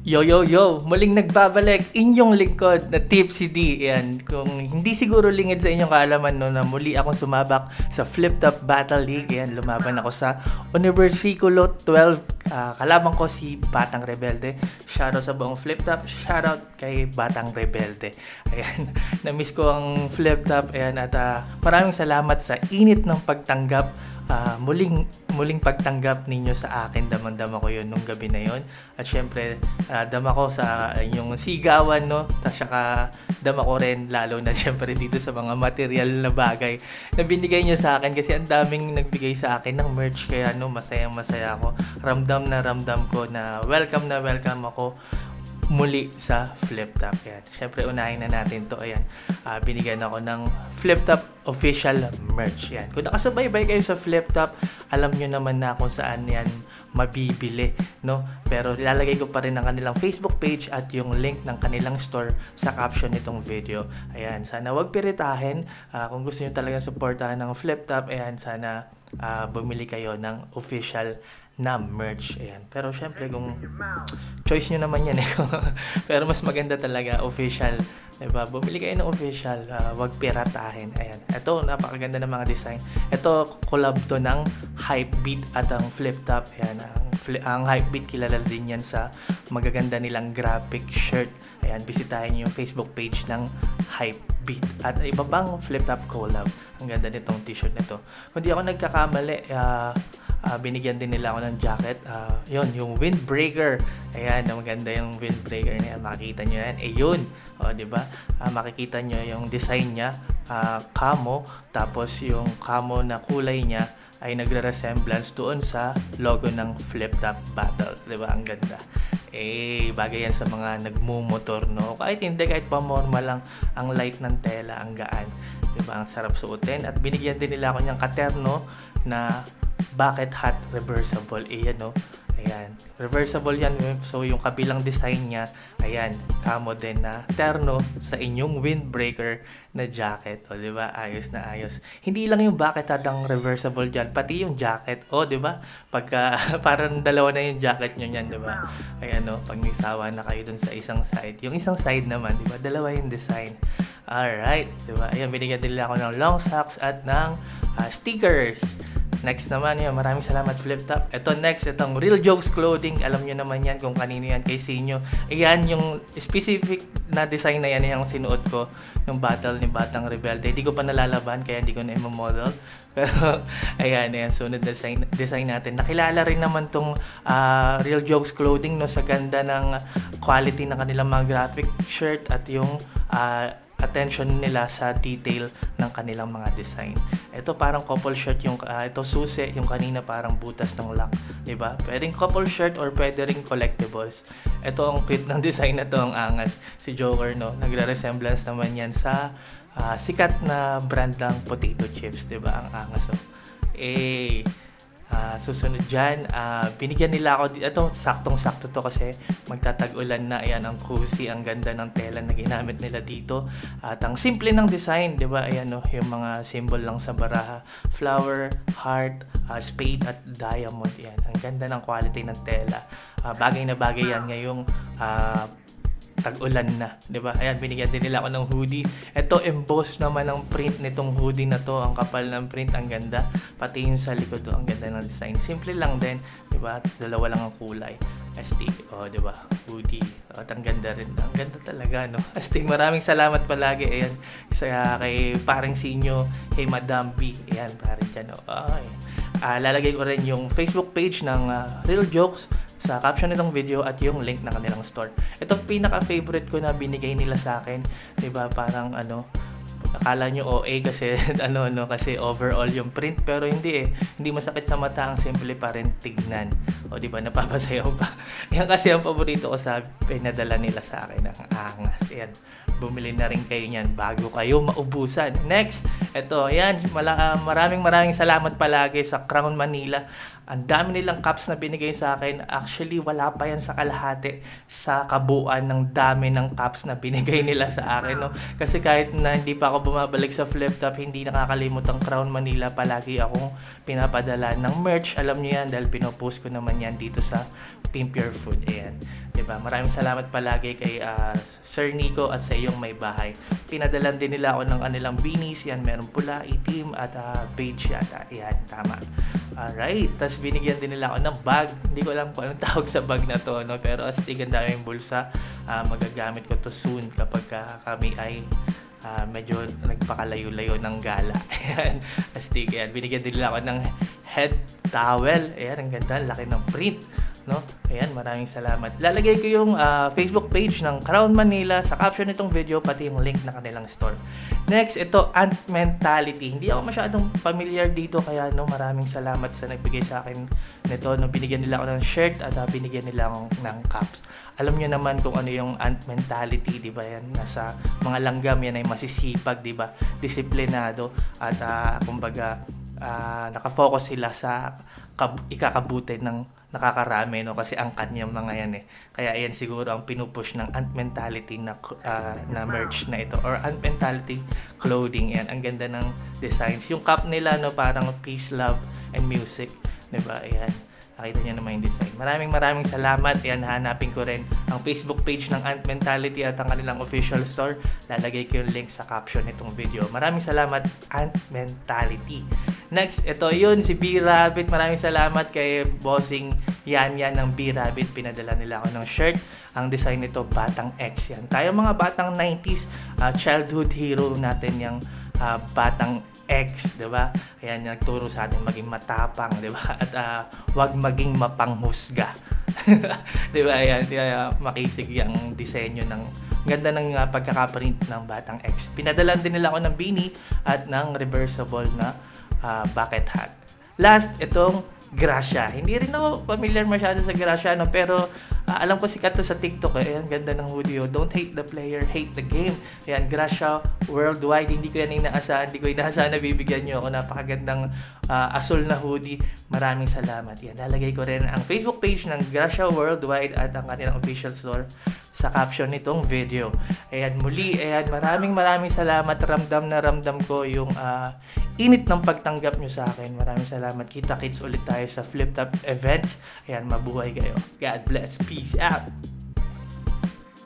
Yo, yo, yo! Muling nagbabalik inyong lingkod na Tipsy D. Ayan, kung hindi siguro lingid sa inyong kaalaman no, na muli akong sumabak sa Flip Top Battle League. Ayan, lumaban ako sa Universiculo 12. Kalaban ko si Batang Rebelde. Shoutout sa buong Flip Top. Shoutout kay Batang Rebelde. Ayan, na-miss ko ang Flip Top. Ayan, at maraming salamat sa init ng pagtanggap. Muling pagtanggap ninyo sa akin, damang-dama ko yun nung gabi na yun. At syempre, dama ko sa inyong sigawan, no? Saka dama ko rin, lalo na syempre dito sa mga material na bagay na binigay nyo sa akin. Kasi ang daming nagbigay sa akin ng merch, kaya no, masayang-masaya ako. Ramdam ko na welcome ako muli sa Flip Top. Ayan. Siyempre, unahin na natin to. Ayan. Binigyan ako ng Flip Top official merch. Ayan. Kung nakasabay-bay kayo sa Flip Top, alam nyo naman na kung saan yan mabibili, no? Pero ilalagay ko pa rin ang kanilang Facebook page at yung link ng kanilang store sa caption nitong video. Ayan. Sana wag piritahin. Kung gusto nyo talagang supportahan ng Flip Top, ayan, sana bumili kayo ng official na merch. Ayan. Pero syempre, kung choice nyo naman yan eh. Pero mas maganda talaga official. Diba? Bumili kayo ng official. Wag piratahin. Ayan. Ito, napakaganda ng mga design. Ito, collab to ng Hypebeat at ang Flip Top. Ayan. Ang Hypebeat, kilala din yan sa magaganda nilang graphic shirt. Ayan. Bisitahin nyo yung Facebook page ng Hypebeat. At iba bang Flip Top collab. Ang ganda nitong t-shirt nito. Kung di ako nagkakamali, binigyan din nila ako ng jacket. Yun, yung windbreaker. Ayan, maganda yung windbreaker niya. Makikita nyo yan. Yun. O, diba? Makikita nyo yung design niya. Camo. Tapos yung camo na kulay niya ay nagre-resemblance doon sa logo ng Flip Top Battle. Diba? Ang ganda. Bagay yan sa mga nagmumotor, no? Kahit hindi, kahit pamorma lang, ang light ng tela, ang gaan. Diba? Ang sarap suotin. At binigyan din nila ako niyang katerno na bucket hat reversible. Ayan, no? Ayan. Reversible yan. So, yung kabilang design niya, ayan, camo din na terno sa inyong windbreaker na jacket. O, di ba? Ayos na ayos. Hindi lang yung bucket hat ang reversible dyan, pati yung jacket. O, di ba? Pagka, parang dalawa na yung jacket nyo yan, di ba? Ayan, no? Pag may sawa na kayo dun sa isang side. Yung isang side naman, di ba? Dalawa yung design. Alright. Di ba? Ayan, binigyan din ako ng long socks at ng stickers. Next naman, yun, maraming salamat Flip Top. Ito next, itong Real Jokes Clothing. Alam nyo naman yan kung kanino yan, kay Sinyo. Ayan, yung specific na design na yan, yung sinuot ko yung battle ni Batang Rebelde. Hindi ko pa nalalaban, kaya hindi ko na i-model. Pero, ayan, sunod design natin. Nakilala rin naman tong Real Jokes Clothing, no, sa ganda ng quality ng kanilang mga graphic shirt at yung attention nila sa detail ng kanilang mga design. Ito parang couple shirt yung ito susi, yung kanina parang butas ng lock, 'di ba? Pwedeng couple shirt or pwede ring collectibles. Ito ang cute ng design na to, ang angas. Si Joker, no, nagre-resemblance naman yan sa sikat na brand ng potato chips, 'di ba? Ang angas. Susunod dyan, binigyan nila ako, ito saktong-sakto to kasi magtatag-ulan na. Ayan, ang cozy, ang ganda ng tela na ginamit nila dito. At ang simple ng design, di ba? Ayan, no, yung mga symbol lang sa baraha. Flower, heart, spade at diamond. Ayan, ang ganda ng quality ng tela. Bagay na bagay yan ngayong tag-ulan na, 'di ba? Ayan, binigyan din nila ako ng hoodie. Ito, emboss naman ang print nitong hoodie na to. Ang kapal ng print, ang ganda. Pati yung sa likod, ang ganda ng design. Simple lang din, 'di ba? Dalawa lang ang kulay. Astig, 'di ba? Hoodie. At ang ganda rin. Ang ganda talaga, no? Astig, maraming salamat palagi. Ayan, kay Parang Sinyo, kay Madam B. Ayan, parang dyan, lalagay ko rin yung Facebook page ng Real Jokes sa caption nitong video at yung link na kanilang store. Ito pinaka-favorite ko na binigay nila sa akin, 'di ba? Parang akala nyo OA kasi kasi overall yung print, pero hindi hindi masakit sa mata, ang simple pa rin tignan. O, 'di ba, napapasayaw pa. Yan kasi ang paborito ko sa pinadala nila sa akin, ang angas. Yan. Bumili na rin kayo niyan bago kayo maubusan. Next, ito, ayan, maraming salamat palagi sa Crown Manila. Ang dami nilang cups na binigay sa akin. Actually, wala pa yan sa kalahati sa kabuuan ng dami ng cups na binigay nila sa akin, no? Kasi kahit na hindi pa ako bumabalik sa Flip Top, hindi nakakalimot ang Crown Manila. Palagi akong pinapadala ng merch. Alam niyo yan dahil pinopost ko naman yan dito sa Pimp Your Food. Ayan. Diba? Maraming salamat palagi kay Sir Nico at sa iyong may bahay. Pinadalan din nila ako ng kanilang beanies. Yan, meron pula, itim at beige yata. Yan, tama. Alright, tapos binigyan din nila ako ng bag. Hindi ko alam kung anong tawag sa bag na to, no? Pero astig, ang daming bulsa. Magagamit ko to soon kapag kami ay medyo nagpakalayo-layo ng gala. Ayan, astig. Ayan, binigyan din nila ako ng head towel. Ayan, ang ganda, laki ng print. No? Ayan, maraming salamat. Lalagay ko yung Facebook page ng Crown Manila sa caption nitong video, pati yung link na kanilang store. Next, ito, Ant Mentality. Hindi ako masyadong familiar dito, kaya no, maraming salamat sa nagbigay sa akin nito. No, binigyan nila ako ng shirt at binigyan nila ako ng caps. Alam nyo naman kung ano yung Ant Mentality, di ba? Yan, nasa mga langgam, yan ay masisipag, di ba? Disiplinado at kumbaga nakafocus sila sa ikakabuti ng nakakarami, no? Kasi ang kanyang mga yan kaya yan siguro ang pinupush ng Ant Mentality na merch na ito or Ant Mentality clothing. Yan, ang ganda ng designs. Yung cup nila, no, parang peace, love, and music, diba? Ayan, nakita niyo naman yung design. Maraming salamat. Ayan, hanapin ko rin ang Facebook page ng Ant Mentality at ang kanilang official store. Lalagay ko yung link sa caption nitong video. Maraming salamat, Ant Mentality. Next, ito yun, si B-Rabbit. Maraming salamat kay bossing Yan ng B-Rabbit. Pinadala nila ako ng shirt. Ang design nito, Batang X yan. Tayo mga batang 90s, childhood hero natin yung Batang X, diba? Ayan, nagturo sa atin maging matapang, diba? At wag maging mapanghusga. Diba? Ayan, makisig yung disenyo ng ganda ng pagkakaprint ng Batang X. Pinadalan din nila ako ng beanie at ng reversible na bucket hat. Last, itong Gracia. Hindi rin ako familiar masyado sa Gracia, no? Pero alam ko sikat to sa TikTok. Ayan, ganda ng hoodie. Don't hate the player, hate the game. Ayan, Gracia Worldwide. Hindi ko yan inaasahan. Hindi ko inaasahan na bibigyan nyo ako. Napakagandang asul na hoodie. Maraming salamat. Yan, lalagay ko rin ang Facebook page ng Gracia Worldwide at ang kanilang official store sa caption nitong video. Ayan, muli, ayan, maraming salamat. Ramdam ko yung init ng pagtanggap nyo sa akin. Maraming salamat. Kita-kits ulit tayo sa Flip Top events. Ayan, mabuhay kayo. God bless. Peace out.